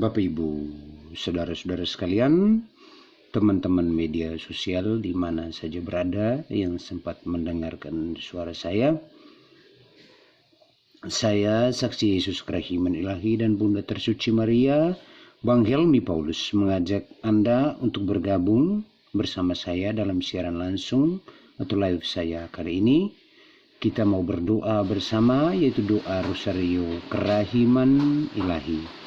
Bapak Ibu, saudara-saudara sekalian, teman-teman media sosial di mana saja berada yang sempat mendengarkan suara saya saksi Yesus Kerahiman Ilahi dan Bunda Tersuci Maria, Bang Helmi Paulus mengajak Anda untuk bergabung bersama saya dalam siaran langsung atau live saya kali ini. Kita mau berdoa bersama, yaitu doa Rosario Kerahiman Ilahi.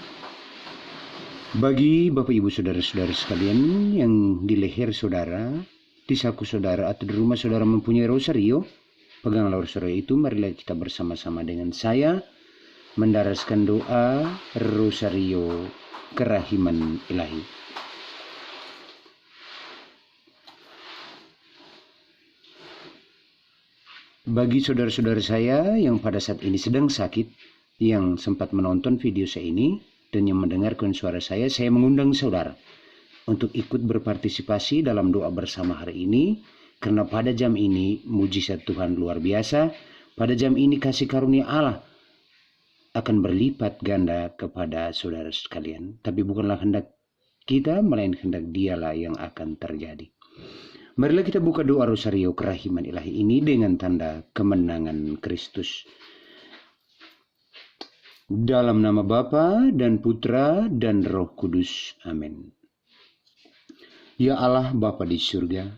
Bagi Bapak Ibu Saudara-saudara sekalian yang di leher saudara, di saku saudara atau di rumah saudara mempunyai rosario, peganglah rosario itu. Marilah kita bersama-sama dengan saya mendaraskan doa Rosario Kerahiman Ilahi. Bagi saudara-saudara saya yang pada saat ini sedang sakit, yang sempat menonton video saya ini dan yang mendengarkan suara saya mengundang saudara untuk ikut berpartisipasi dalam doa bersama hari ini, karena pada jam ini mujizat Tuhan luar biasa. Pada jam ini kasih karunia Allah akan berlipat ganda kepada saudara sekalian. Tapi bukanlah hendak kita, melainkan hendak Dialah yang akan terjadi. Marilah kita buka doa Rosario Kerahiman Ilahi ini dengan tanda kemenangan Kristus. Dalam nama Bapa dan Putra dan Roh Kudus. Amin. Ya Allah Bapa di surga,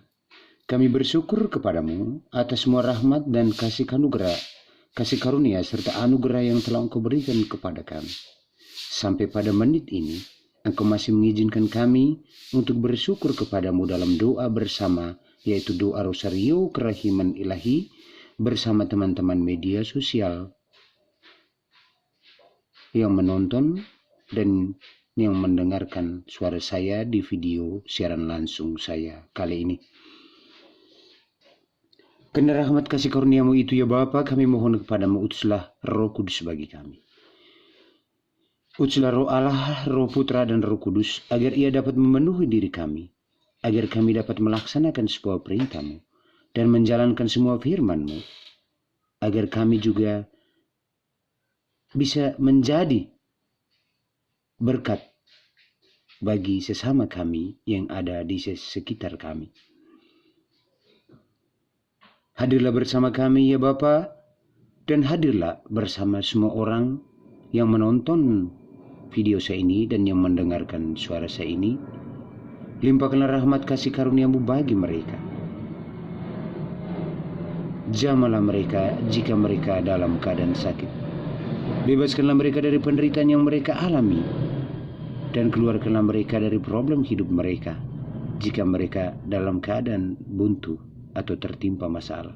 kami bersyukur kepadamu atas semua rahmat dan kasih karunia serta anugerah yang telah Engkau berikan kepada kami. Sampai pada menit ini, Engkau masih mengizinkan kami untuk bersyukur kepadamu dalam doa bersama, yaitu doa Rosario Kerahiman Ilahi bersama teman-teman media sosial yang menonton dan yang mendengarkan suara saya di video siaran langsung saya kali ini. Karena rahmat kasih karuniamu itu ya Bapa, kami mohon kepadamu, utuslah Roh Kudus bagi kami. Utuslah Roh Allah, Roh Putra dan Roh Kudus, agar ia dapat memenuhi diri kami, agar kami dapat melaksanakan sebuah perintah-Mu dan menjalankan semua firman-Mu, agar kami juga bisa menjadi berkat bagi sesama kami yang ada di sekitar kami. Hadirlah bersama kami ya Bapa, dan hadirlah bersama semua orang yang menonton video saya ini dan yang mendengarkan suara saya ini. Limpahkanlah rahmat kasih karunia-Mu bagi mereka. Jamalah mereka jika mereka dalam keadaan sakit. Bebaskanlah mereka dari penderitaan yang mereka alami, dan keluarkanlah mereka dari problem hidup mereka jika mereka dalam keadaan buntu atau tertimpa masalah.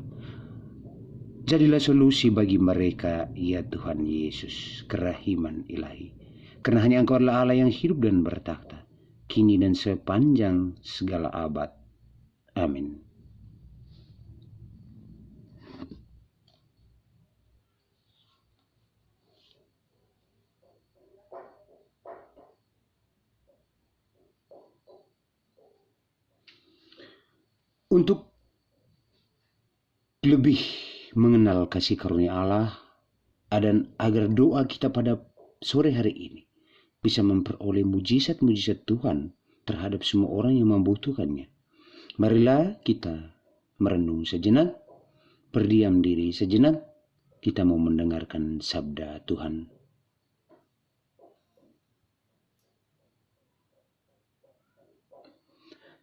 Jadilah solusi bagi mereka ya Tuhan Yesus Kerahiman Ilahi, karena hanya Engkau adalah Allah yang hidup dan bertakhta, kini dan sepanjang segala abad. Amin. Untuk lebih mengenal kasih karunia Allah dan agar doa kita pada sore hari ini bisa memperoleh mujizat-mujizat Tuhan terhadap semua orang yang membutuhkannya, marilah kita merenung sejenak, berdiam diri sejenak, kita mau mendengarkan sabda Tuhan.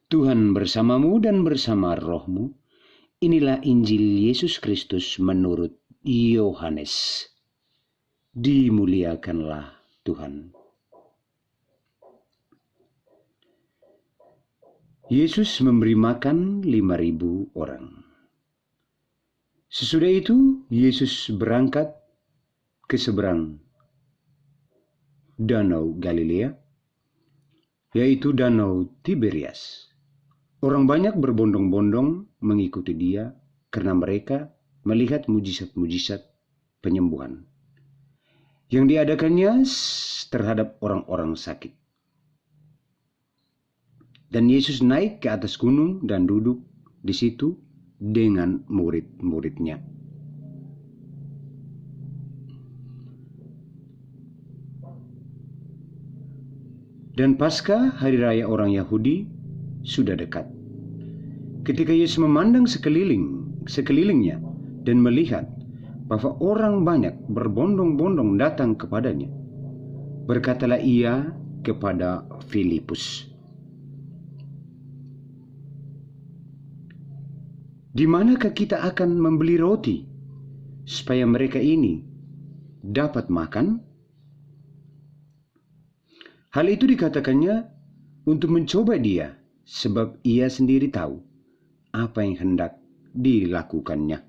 Tuhan bersamamu dan bersama rohmu. Inilah Injil Yesus Kristus menurut Yohanes. Dimuliakanlah Tuhan. Yesus memberi makan 5.000 orang. Sesudah itu Yesus berangkat ke seberang Danau Galilea, yaitu Danau Tiberias. Orang banyak berbondong-bondong mengikuti Dia karena mereka melihat mujizat-mujizat penyembuhan yang diadakannya terhadap orang-orang sakit. Dan Yesus naik ke atas gunung dan duduk di situ dengan murid-muridnya. Dan Paskah, hari raya orang Yahudi, sudah dekat. Ketika Yesus memandang sekelilingnya dan melihat bahwa orang banyak berbondong-bondong datang kepadanya, berkatalah ia kepada Filipus, "Di manakah kita akan membeli roti supaya mereka ini dapat makan?" Hal itu dikatakannya untuk mencoba dia, sebab ia sendiri tahu apa yang hendak dilakukannya.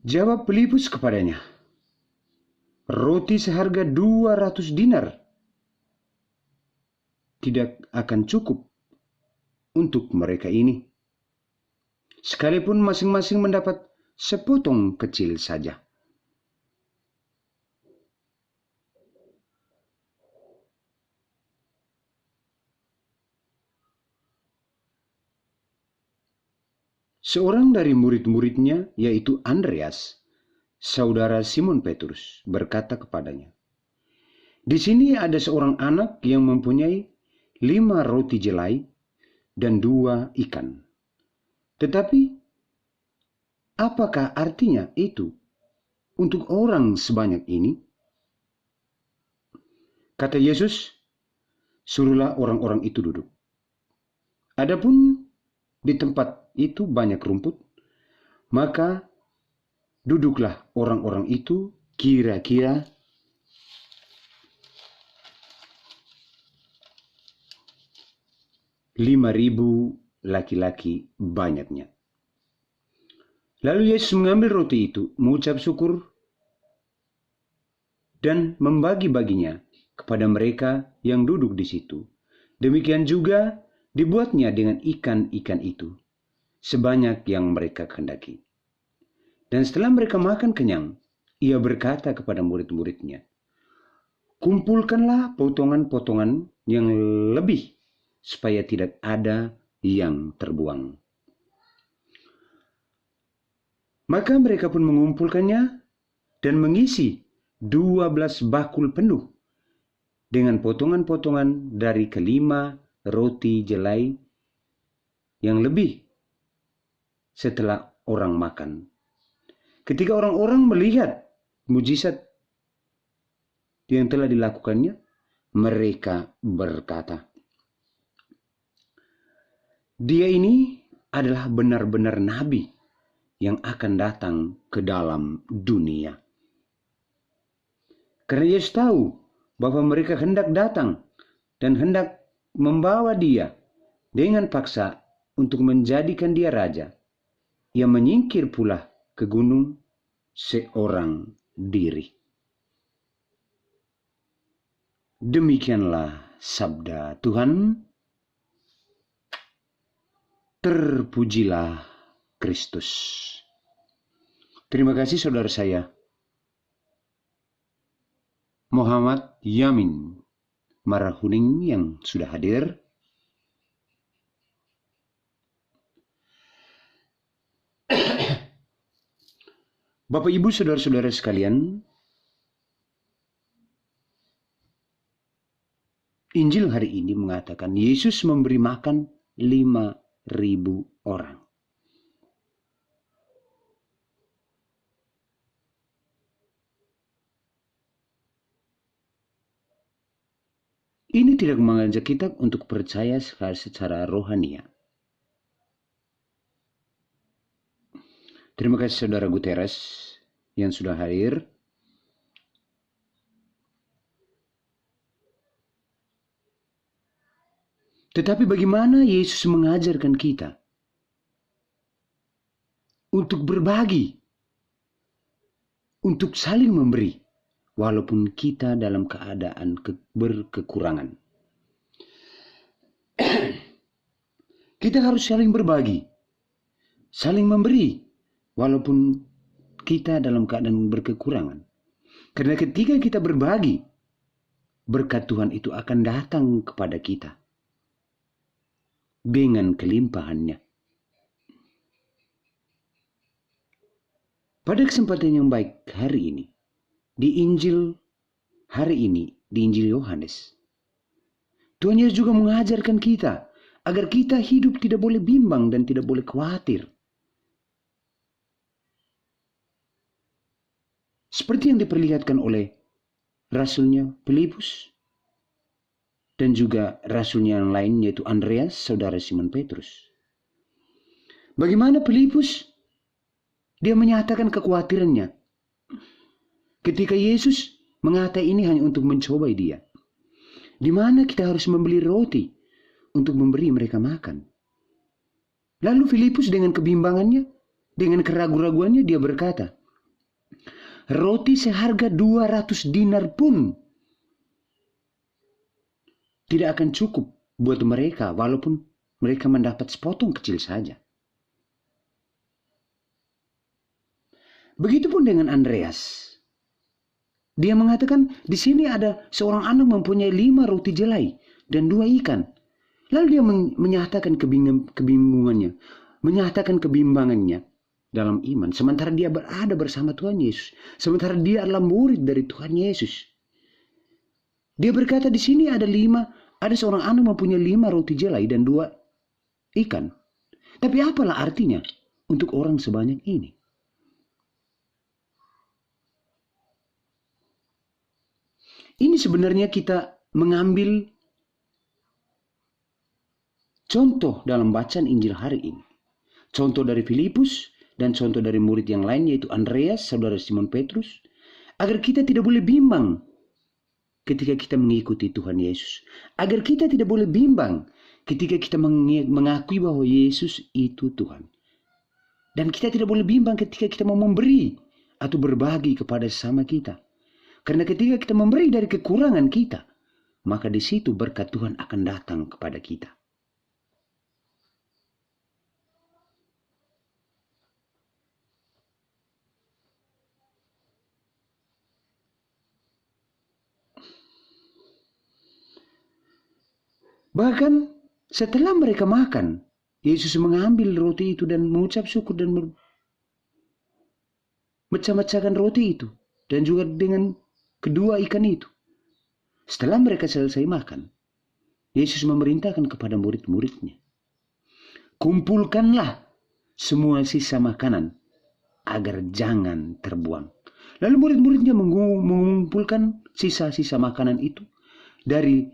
Jawab Filipus kepadanya, "Roti seharga 200 dinar tidak akan cukup untuk mereka ini, sekalipun masing-masing mendapat sepotong kecil saja." Seorang dari murid-muridnya, yaitu Andreas, saudara Simon Petrus, berkata kepadanya, "Di sini ada seorang anak yang mempunyai 5 roti jelai dan 2 ikan. Tetapi apakah artinya itu untuk orang sebanyak ini?" Kata Yesus, "Suruhlah orang-orang itu duduk." Adapun di tempat itu banyak rumput, maka duduklah orang-orang itu, kira-kira 5.000 laki-laki banyaknya. Lalu Yesus mengambil roti itu, mengucap syukur, dan membagi-baginya kepada mereka yang duduk di situ. Demikian juga dibuatnya dengan ikan-ikan itu, sebanyak yang mereka kehendaki. Dan setelah mereka makan kenyang, ia berkata kepada murid-muridnya, "Kumpulkanlah potongan-potongan yang lebih, supaya tidak ada yang terbuang." Maka mereka pun mengumpulkannya dan mengisi 12 bakul penuh dengan potongan-potongan dari kelima roti jelai yang lebih setelah orang makan. Ketika orang-orang melihat mujizat yang telah dilakukannya, mereka berkata, "Dia ini adalah benar-benar nabi yang akan datang ke dalam dunia." Karena Yesus tahu bahwa mereka hendak datang dan hendak membawa dia dengan paksa untuk menjadikan dia raja, ia menyingkir pula ke gunung seorang diri. Demikianlah sabda Tuhan. Terpujilah Kristus. Terima kasih saudara saya, Muhammad Yamin Marahuning, yang sudah hadir. Bapak Ibu saudara-saudara sekalian, Injil hari ini mengatakan Yesus memberi makan 5.000 orang. Ini tidak mengajak kita untuk percaya secara rohania. Terima kasih saudara Guterres yang sudah hadir. Tetapi bagaimana Yesus mengajarkan kita untuk berbagi, untuk saling memberi, walaupun kita dalam keadaan berkekurangan. Kita harus saling berbagi, saling memberi, walaupun kita dalam keadaan berkekurangan. Karena ketika kita berbagi, berkat Tuhan itu akan datang kepada kita dengan kelimpahannya. Pada kesempatan yang baik hari ini, di Injil hari ini di Injil Yohanes. Tuhan Yesus juga mengajarkan kita agar kita hidup tidak boleh bimbang dan tidak boleh khawatir. Seperti yang diperlihatkan oleh rasulnya Filipus dan juga rasulnya yang lain, yaitu Andreas, saudara Simon Petrus. Bagaimana Filipus? Dia menyatakan kekhawatirannya ketika Yesus mengatakan ini hanya untuk mencobai dia. Di mana kita harus membeli roti untuk memberi mereka makan. Lalu Filipus dengan kebimbangannya, dengan keraguan-raguannya, dia berkata, roti seharga 200 dinar pun tidak akan cukup buat mereka walaupun mereka mendapat sepotong kecil saja. Begitupun dengan Andreas. Dia mengatakan di sini ada seorang anak mempunyai 5 roti jelai dan 2 ikan. Lalu dia menyatakan kebingungannya, menyatakan kebimbangannya dalam iman. Sementara dia berada bersama Tuhan Yesus. Sementara dia adalah murid dari Tuhan Yesus. Dia berkata di sini ada seorang anak mempunyai 5 roti jelai dan 2 ikan. Tapi apalah artinya untuk orang sebanyak ini? Ini sebenarnya kita mengambil contoh dalam bacaan Injil hari ini. Contoh dari Filipus dan contoh dari murid yang lain, yaitu Andreas, saudara Simon Petrus. Agar kita tidak boleh bimbang ketika kita mengikuti Tuhan Yesus. Agar kita tidak boleh bimbang ketika kita mengakui bahwa Yesus itu Tuhan. Dan kita tidak boleh bimbang ketika kita mau memberi atau berbagi kepada sesama kita. Karena ketika kita memberi dari kekurangan kita, maka di situ berkat Tuhan akan datang kepada kita. Bahkan setelah mereka makan, Yesus mengambil roti itu dan mengucap syukur dan memecah-mecahkan roti itu. Dan juga dengan kedua ikan itu. Setelah mereka selesai makan, Yesus memerintahkan kepada murid-muridnya, kumpulkanlah semua sisa makanan agar jangan terbuang. Lalu murid-muridnya mengumpulkan sisa-sisa makanan itu dari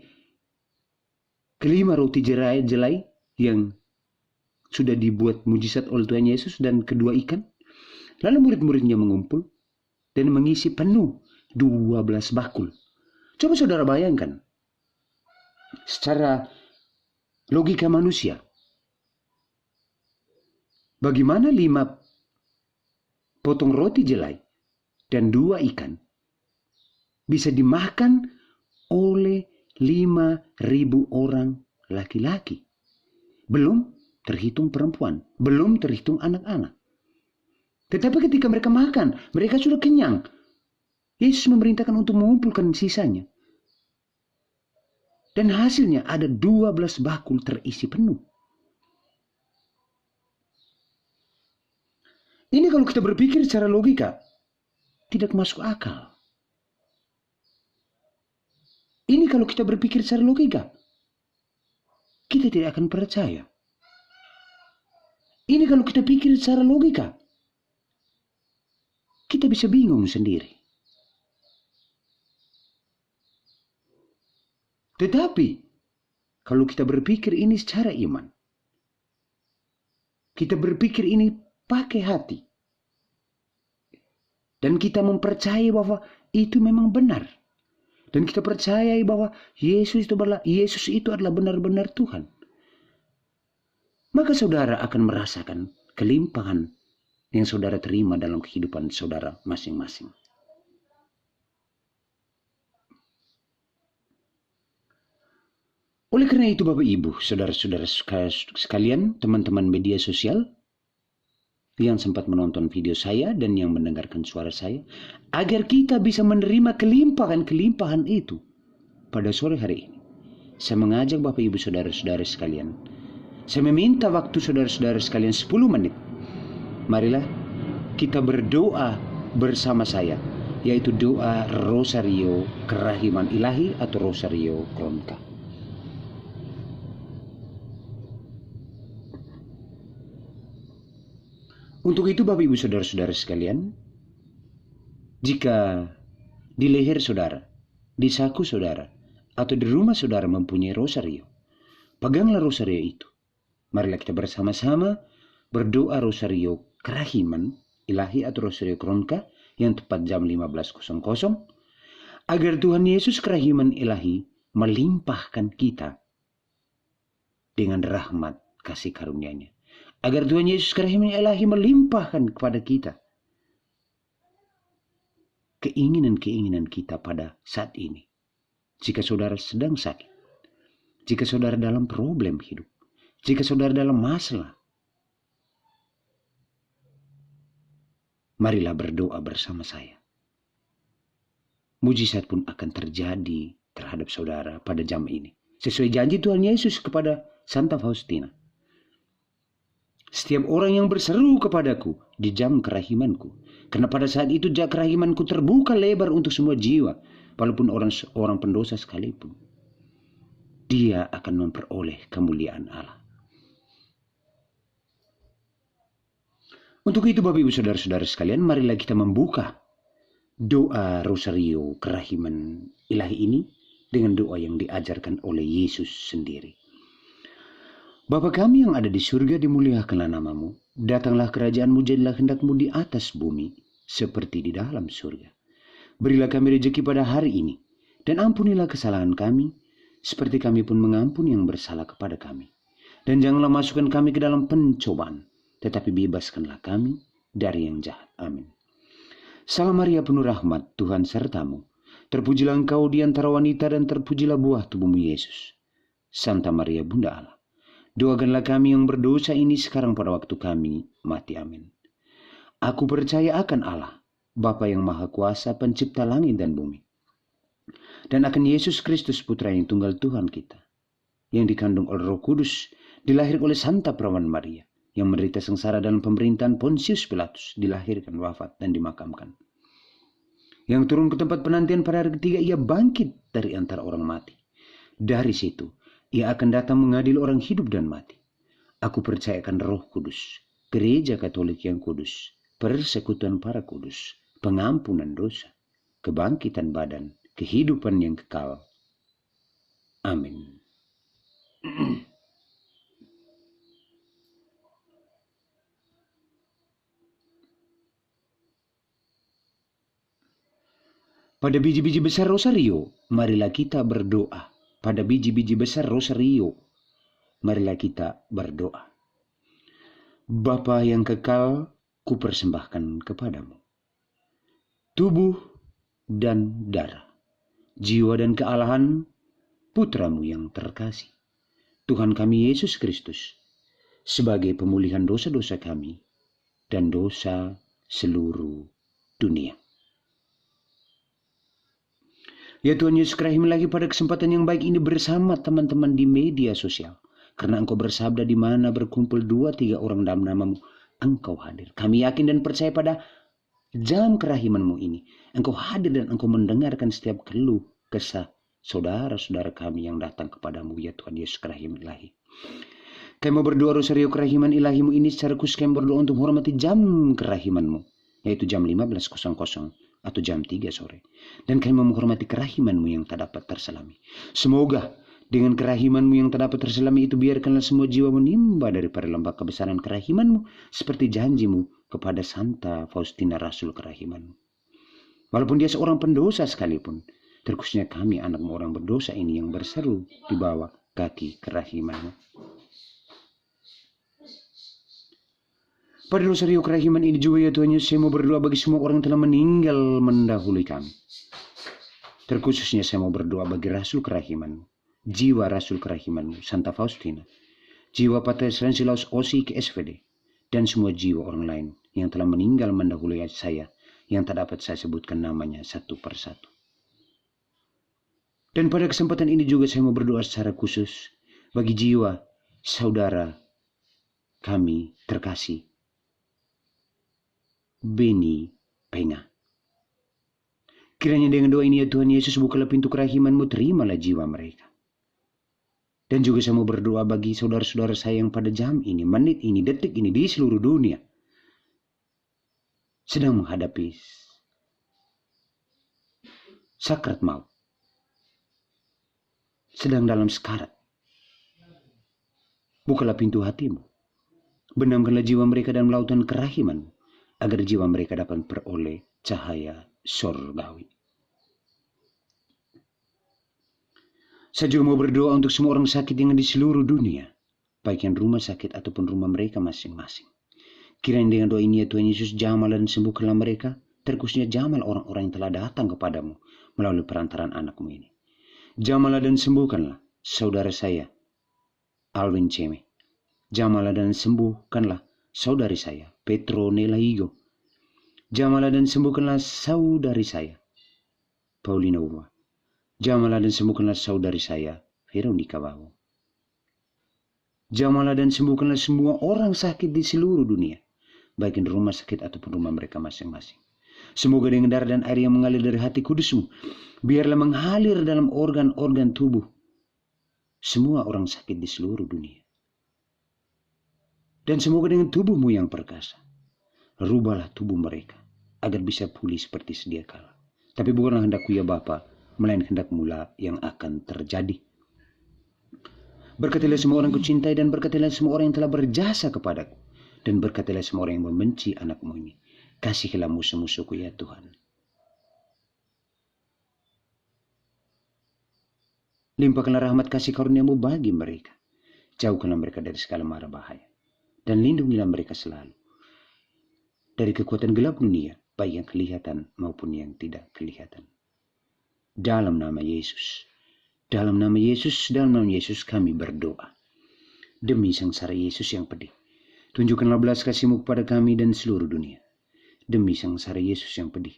kelima roti jelai yang sudah dibuat mujizat oleh Tuhan Yesus dan kedua ikan. Lalu murid-muridnya mengumpul dan mengisi penuh 12 bakul. Coba saudara bayangkan, secara logika manusia, bagaimana 5 potong roti jelai dan 2 ikan bisa dimakan oleh 5.000 orang laki-laki. Belum terhitung perempuan, belum terhitung anak-anak. Tetapi ketika mereka makan, mereka sudah kenyang. Yesus memerintahkan untuk mengumpulkan sisanya. Dan hasilnya ada 12 bakul terisi penuh. Ini kalau kita berpikir secara logika, tidak masuk akal. Ini kalau kita berpikir secara logika, kita tidak akan percaya. Ini kalau kita pikir secara logika, kita bisa bingung sendiri. Tetapi, kalau kita berpikir ini secara iman, kita berpikir ini pakai hati, dan kita mempercayai bahwa itu memang benar, dan kita percayai bahwa Yesus itu adalah benar-benar Tuhan, maka saudara akan merasakan kelimpahan yang saudara terima dalam kehidupan saudara masing-masing. Oleh karena itu Bapak Ibu, saudara-saudara sekalian, teman-teman media sosial yang sempat menonton video saya dan yang mendengarkan suara saya, agar kita bisa menerima kelimpahan-kelimpahan itu pada sore hari ini, saya mengajak Bapak Ibu saudara-saudara sekalian, saya meminta waktu saudara-saudara sekalian 10 menit. Marilah kita berdoa bersama saya yaitu doa Rosario Kerahiman Ilahi atau Rosario Kronka. Untuk itu Bapak Ibu Saudara-saudara sekalian, jika di leher saudara, di saku saudara, atau di rumah saudara mempunyai rosario, peganglah rosario itu. Marilah kita bersama-sama berdoa Rosario Kerahiman Ilahi atau Rosario Kronka yang tepat jam 15.00, agar Tuhan Yesus Kerahiman Ilahi melimpahkan kita dengan rahmat kasih karunia-Nya. Agar Tuhan Yesus Kerahiman Ilahi melimpahkan kepada kita keinginan-keinginan kita pada saat ini. Jika saudara sedang sakit, jika saudara dalam problem hidup, jika saudara dalam masalah, marilah berdoa bersama saya. Mujizat pun akan terjadi terhadap saudara pada jam ini. Sesuai janji Tuhan Yesus kepada Santa Faustina. Setiap orang yang berseru kepadaku di jam kerahimanku, karena pada saat itu jam kerahimanku terbuka lebar untuk semua jiwa, walaupun orang pendosa sekalipun, dia akan memperoleh kemuliaan Allah. Untuk itu Bapak Ibu Saudara-saudara sekalian, marilah kita membuka doa Rosario Kerahiman Ilahi ini dengan doa yang diajarkan oleh Yesus sendiri. Bapa kami yang ada di surga, dimuliakanlah namamu. Datanglah kerajaanmu, jadilah kehendak-mu di atas bumi seperti di dalam surga. Berilah kami rezeki pada hari ini, dan ampunilah kesalahan kami, seperti kami pun mengampuni yang bersalah kepada kami. Dan janganlah masukkan kami ke dalam pencobaan, tetapi bebaskanlah kami dari yang jahat. Amin. Salam Maria penuh rahmat, Tuhan sertamu. Terpujilah engkau di antara wanita, dan terpujilah buah tubuhmu Yesus. Santa Maria Bunda Allah, doakanlah kami yang berdosa ini sekarang pada waktu kami mati. Amin. Aku percaya akan Allah, Bapa yang Maha Kuasa, pencipta langit dan bumi, dan akan Yesus Kristus, Putra yang tunggal Tuhan kita, yang dikandung oleh Roh Kudus, dilahirkan oleh Santa Perawan Maria, yang menderita sengsara dalam pemerintahan Pontius Pilatus, dilahirkan, wafat, dan dimakamkan, yang turun ke tempat penantian pada hari ketiga, ia bangkit dari antara orang mati. Dari situ ia akan datang mengadili orang hidup dan mati. Aku percayakan Roh Kudus, Gereja Katolik yang kudus, persekutuan para kudus, pengampunan dosa, kebangkitan badan, kehidupan yang kekal. Amin. Pada biji-biji besar rosario, marilah kita berdoa. Pada biji-biji besar rosario, marilah kita berdoa. Bapa yang kekal, kupersembahkan kepadamu tubuh dan darah, jiwa dan kealahan putramu yang terkasih, Tuhan kami Yesus Kristus, sebagai pemulihan dosa-dosa kami dan dosa seluruh dunia. Ya Tuhan Yesus Kristus, lagi pada kesempatan yang baik ini bersama teman-teman di media sosial. Karena Engkau bersabda, di mana berkumpul 2-3 orang dalam namamu, Engkau hadir. Kami yakin dan percaya pada jam kerahimanmu ini, Engkau hadir dan Engkau mendengarkan setiap keluh kesah saudara-saudara kami yang datang kepadamu, ya Tuhan Yesus Kerahiman Ilahi. Kami mau berdoa Rosario Kerahiman Ilahimu ini secara khusus, kami berdoa untuk menghormati jam kerahimanmu, yaitu jam 15.00 atau jam 3 sore. Dan kami menghormati kerahimanmu yang tak dapat terselami. Semoga dengan kerahimanmu yang tak dapat terselami itu, biarkanlah semua jiwa menimba daripada lembah kebesaran kerahimanmu, seperti janjimu kepada Santa Faustina Rasul Kerahimanmu. Walaupun dia seorang pendosa sekalipun, terkhususnya kami anak orang berdosa ini yang berseru di bawah kaki kerahimanmu. Pada Rosario Kerahiman ini juga, ya Tuhan Yesus, saya mau berdoa bagi semua orang yang telah meninggal mendahului kami. Terkhususnya saya mau berdoa bagi Rasul Kerahimanmu, jiwa Rasul Kerahimanmu, Santa Faustina, jiwa Pater Stanislaus Osi ke SVD, dan semua jiwa orang lain yang telah meninggal mendahului saya, yang tak dapat saya sebutkan namanya satu persatu. Dan pada kesempatan ini juga saya mau berdoa secara khusus bagi jiwa saudara kami terkasih, Beni Penga. Kiranya dengan doa ini ya Tuhan Yesus, bukalah pintu kerahiman-Mu, terimalah jiwa mereka. Dan juga saya mau berdoa bagi saudara-saudara saya yang pada jam ini, menit ini, detik ini, di seluruh dunia sedang menghadapi sakrat maut, sedang dalam sekarat. Bukalah pintu hatimu, benamkanlah jiwa mereka dalam lautan kerahiman, agar jiwa mereka dapat peroleh cahaya sorgawi. Saya juga mau berdoa untuk semua orang sakit yang di seluruh dunia, baik yang rumah sakit ataupun rumah mereka masing-masing. Kiranya dengan doa ini ya Tuhan Yesus, jamah dan sembuhkanlah mereka, terkhususnya jamah orang-orang yang telah datang kepadamu melalui perantaran anakmu ini. Jamalah dan sembuhkanlah saudara saya, Alvin Ceme. Jamalah dan sembuhkanlah saudari saya, Petronella Higo. Jamalah dan sembuhkanlah saudari saya, Paulina Uma. Jamalah dan sembuhkanlah saudari saya, Veronica Bawo. Jamalah dan sembuhkanlah semua orang sakit di seluruh dunia, baik di rumah sakit ataupun rumah mereka masing-masing. Semoga dengan darah dan air yang mengalir dari hati kudus-Mu, biarlah mengalir dalam organ-organ tubuh semua orang sakit di seluruh dunia. Dan semoga dengan tubuh-Mu yang perkasa, rubahlah tubuh mereka agar bisa pulih seperti sedia kala. Tapi bukanlah hendakku ya Bapa, melainkan hendak-Mu lah yang akan terjadi. Berkatilah semua orang kucintai, dan berkatilah semua orang yang telah berjasa kepadaku, dan berkatilah semua orang yang membenci anak-Mu ini. Kasihilah musuh-musuhku ya Tuhan. Limpahkanlah rahmat kasih karunia-Mu bagi mereka. Jauhkanlah mereka dari segala mara bahaya, dan lindungilah mereka selalu dari kekuatan gelap dunia, baik yang kelihatan maupun yang tidak kelihatan. Dalam nama Yesus, dalam nama Yesus, dalam nama Yesus kami berdoa. Demi sengsara Yesus yang pedih, tunjukkanlah belas kasih-Mu kepada kami dan seluruh dunia. Demi sengsara Yesus yang pedih,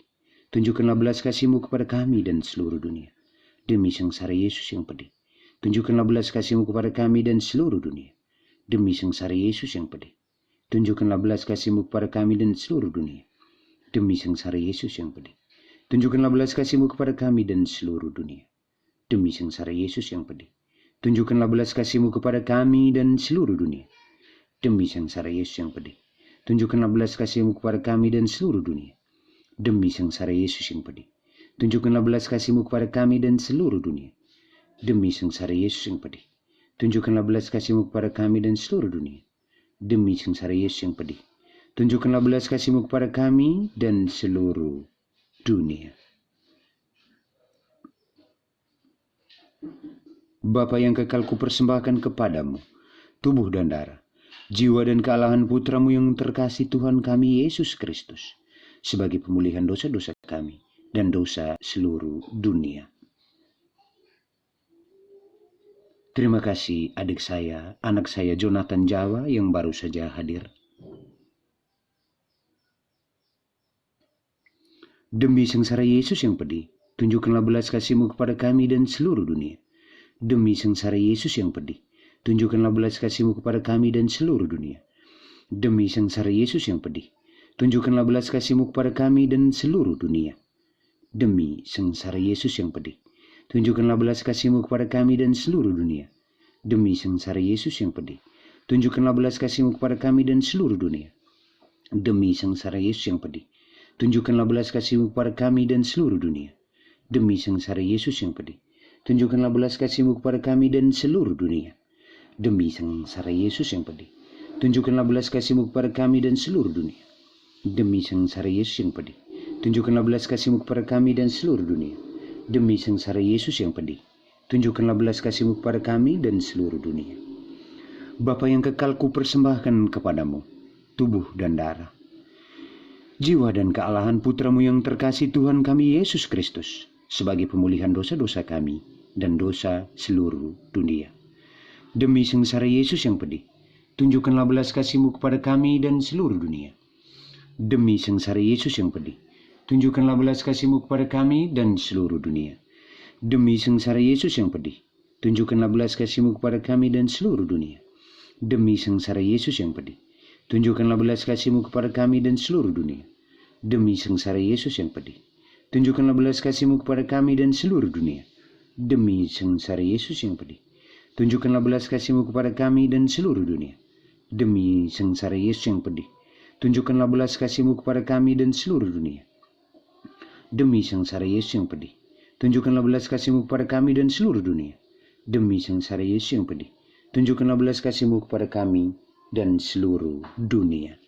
tunjukkanlah belas kasih-Mu kepada kami dan seluruh dunia. Demi sengsara Yesus yang pedih, tunjukkanlah belas kasih-Mu kepada kami dan seluruh dunia. Demi sengsara Yesus yang pedih, tunjukkanlah belas kasih-Mu kepada kami dan seluruh dunia. Demi sengsara Yesus yang pedih, tunjukkanlah belas kasih-Mu kepada kami dan seluruh dunia. Demi sengsara Yesus yang pedih, tunjukkanlah belas kasih-Mu kepada kami dan seluruh dunia. Demi sengsara Yesus yang pedih, tunjukkanlah belas kasih-Mu kepada kami dan seluruh dunia. Demi sengsara Yesus yang pedih, tunjukkanlah belas kasih-Mu kepada kami dan seluruh dunia. Demi sengsara Yesus yang pedih, tunjukkanlah belas kasih-Mu kepada kami dan seluruh dunia. Demi sengsara Yesus yang pedih, tunjukkanlah belas kasih-Mu kepada kami dan seluruh dunia. Bapa yang kekal, kupersembahkan kepadamu tubuh dan darah, jiwa dan kealahan putra-Mu yang terkasih, Tuhan kami Yesus Kristus, sebagai pemulihan dosa-dosa kami dan dosa seluruh dunia. Terima kasih adik saya, anak saya Jonathan Jawa yang baru saja hadir. Demi sengsara Yesus yang pedih, tunjukkanlah belas kasih-Mu kepada kami dan seluruh dunia. Demi sengsara Yesus yang pedih, tunjukkanlah belas kasih-Mu kepada kami dan seluruh dunia. Demi sengsara Yesus yang pedih, tunjukkanlah belas kasih-Mu kepada kami dan seluruh dunia. Demi sengsara Yesus yang pedih, tunjukkanlah belas kasih-Mu kepada kami dan seluruh dunia. Demi sengsara Yesus yang pedih, tunjukkanlah belas kasih-Mu kepada kami dan seluruh dunia. Demi sengsara Yesus yang pedih, tunjukkanlah belas kasih-Mu kepada kami dan seluruh dunia. Demi sengsara Yesus yang pedih, tunjukkanlah belas kasih-Mu kepada kami dan seluruh dunia. Demi sengsara Yesus yang pedih, tunjukkanlah belas kasih-Mu kepada kami dan seluruh dunia. Demi sengsara Yesus yang pedih, tunjukkanlah belas kasih-Mu kepada kami dan seluruh dunia. Demi sengsara Yesus yang pedih, tunjukkanlah belas kasih-Mu kepada kami dan seluruh dunia. Bapa yang kekal, kupersembahkan kepadamu tubuh dan darah, jiwa dan kealahan putra-Mu yang terkasih, Tuhan kami Yesus Kristus, sebagai pemulihan dosa-dosa kami dan dosa seluruh dunia. Demi sengsara Yesus yang pedih, tunjukkanlah belas kasih-Mu kepada kami dan seluruh dunia. Demi sengsara Yesus yang pedih, tunjukkanlah belas kasih-Mu kepada kami dan seluruh dunia. Demi sengsara Yesus yang pedih, tunjukkanlah belas kasih-Mu kepada kami dan seluruh dunia. Demi sengsara Yesus yang pedih, tunjukkanlah belas kasih-Mu kepada kami dan seluruh dunia. Demi sengsara Yesus yang pedih, Tunjukkanlah belas kasih-Mu kepada kami dan seluruh dunia. Demi sengsara Yesus yang pedih. Tunjukkanlah belas kasih-Mu kepada kami dan seluruh dunia. Demi sengsara Yesus yang pedih. Tunjukkanlah belas kasih-Mu kepada kami dan seluruh dunia. Demi sengsara Yesus yang pedih. Tunjukkanlah belas kasih-Mu kepada kami dan seluruh dunia. Demi sengsara Yesus yang pedih. Tunjukkanlah belas kasih-Mu kepada kami dan seluruh dunia.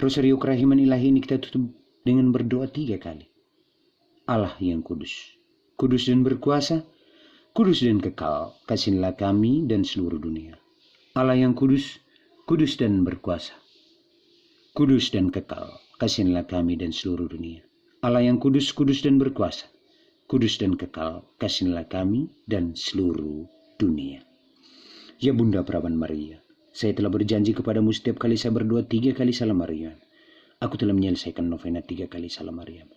Rosario Kerahiman Ilahi ini kita tutup dengan berdoa 3 kali. Allah yang kudus, kudus dan berkuasa, kudus dan kekal, kasihilah kami dan seluruh dunia. Allah yang kudus, kudus dan berkuasa, kudus dan kekal, kasihilah kami dan seluruh dunia. Allah yang kudus, kudus dan berkuasa, kudus dan kekal, kasihilah kami dan seluruh dunia. Ya Bunda Perawan Maria, saya telah berjanji kepadamu setiap kali saya berdoa 3 kali Salam Maria. Aku telah menyelesaikan novena 3 kali Salam Maria.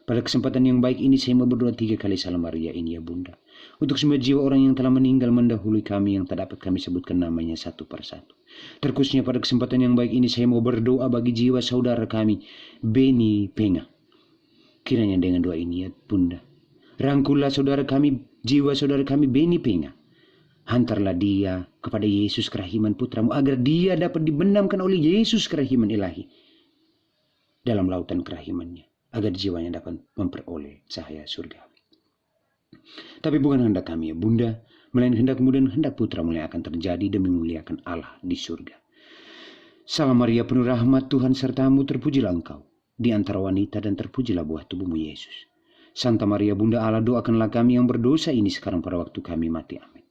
Pada kesempatan yang baik ini saya mau berdoa 3 kali Salam Maria ini ya Bunda. Untuk semua jiwa orang yang telah meninggal mendahului kami yang tak dapat kami sebutkan namanya satu persatu. Terkhususnya pada kesempatan yang baik ini saya mau berdoa bagi jiwa saudara kami, Beni Penga. Kiranya dengan doa ini ya Bunda, rangkullah saudara kami, jiwa saudara kami Beni Penga. Hantarlah dia kepada Yesus Kerahiman Putramu agar dia dapat dibenamkan oleh Yesus Kerahiman Ilahi dalam lautan kerahimannya, agar jiwanya dapat memperoleh cahaya surga. Tapi bukan hendak kami ya Bunda, melainkan hendak-Mu dan hendak Putramu yang akan terjadi demi memuliakan Allah di surga. Salam Maria penuh rahmat, Tuhan sertamu, terpujilah Engkau di antara wanita dan terpujilah buah tubuhmu Yesus. Santa Maria Bunda Allah, doakanlah kami yang berdosa ini sekarang pada waktu kami mati. Amin.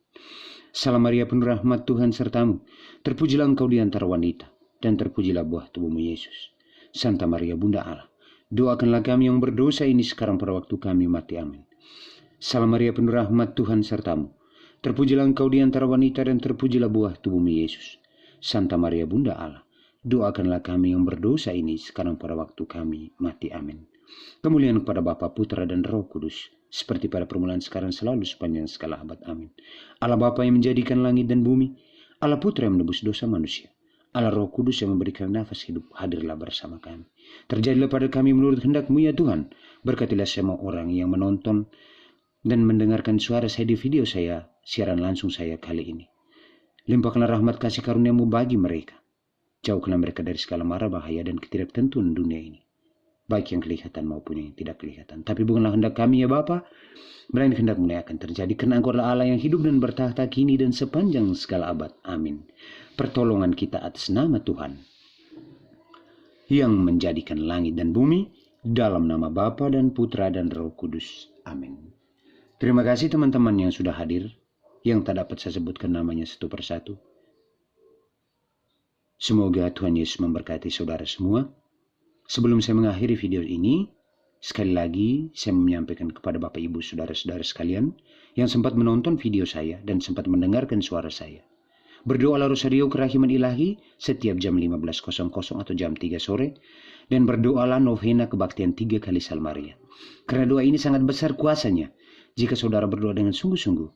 Salam Maria penuh rahmat, Tuhan sertamu, terpujilah Engkau di antara wanita dan terpujilah buah tubuhmu Yesus. Santa Maria Bunda Allah, doakanlah kami yang berdosa ini sekarang pada waktu kami mati. Amin. Salam Maria penuh rahmat, Tuhan sertamu, terpujilah Engkau di antara wanita dan terpujilah buah tubuhmu Yesus. Santa Maria Bunda Allah, doakanlah kami yang berdosa ini sekarang pada waktu kami mati. Amin. Kemuliaan kepada Bapa, Putra dan Roh Kudus, seperti pada permulaan sekarang selalu sepanjang segala abad. Amin. Allah Bapa yang menjadikan langit dan bumi, Allah Putra yang menebus dosa manusia, Allah Roh Kudus yang memberikan nafas hidup, hadirlah bersama kami. Terjadilah pada kami menurut kehendak-Mu ya Tuhan. Berkatilah semua orang yang menonton dan mendengarkan suara saya di video saya, siaran langsung saya kali ini. Limpahkanlah rahmat kasih karunia-Mu bagi mereka. Jauhkanlah mereka dari segala mara bahaya dan ketidaktentuan dunia ini, baik yang kelihatan maupun yang tidak kelihatan. Tapi bukanlah hendak kami ya Bapa, melainkan kehendak-Mu yang akan terjadi, karena Engkau adalah Allah yang hidup dan bertahta kini dan sepanjang segala abad. Amin. Pertolongan kita atas nama Tuhan yang menjadikan langit dan bumi, dalam nama Bapa dan Putra dan Roh Kudus. Amin. Terima kasih teman-teman yang sudah hadir, yang tak dapat saya sebutkan namanya satu persatu. Semoga Tuhan Yesus memberkati saudara semua. Sebelum saya mengakhiri video ini, sekali lagi saya menyampaikan kepada Bapak Ibu saudara-saudara sekalian yang sempat menonton video saya dan sempat mendengarkan suara saya. Berdoalah Rosario Kerahiman Ilahi setiap jam 15.00 atau jam 3 sore. Dan berdoalah novena kebaktian 3 kali Salam Maria. Karena doa ini sangat besar kuasanya. Jika saudara berdoa dengan sungguh-sungguh,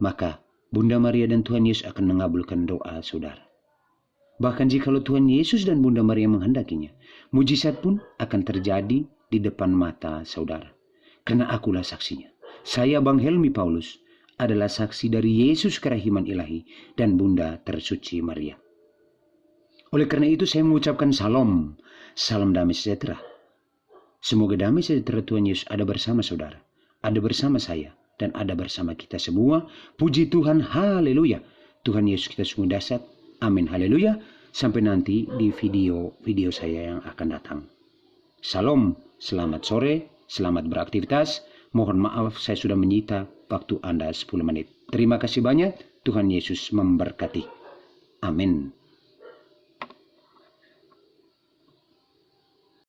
maka Bunda Maria dan Tuhan Yesus akan mengabulkan doa saudara. Bahkan jikalau Tuhan Yesus dan Bunda Maria menghendakinya, mujizat pun akan terjadi di depan mata saudara. Karena akulah saksinya. Saya Bang Helmi Paulus adalah saksi dari Yesus Kerahiman Ilahi dan Bunda Tersuci Maria. Oleh karena itu saya mengucapkan salam damai sejahtera. Semoga damai sejahtera Tuhan Yesus ada bersama saudara, ada bersama saya, dan ada bersama kita semua. Puji Tuhan, haleluya. Tuhan Yesus kita sungguh dahsyat. Amin, haleluya. Sampai nanti di video saya yang akan datang. Salam, selamat sore, selamat beraktivitas. Mohon maaf saya sudah menyita waktu Anda 10 menit. Terima kasih banyak. Tuhan Yesus memberkati. Amin.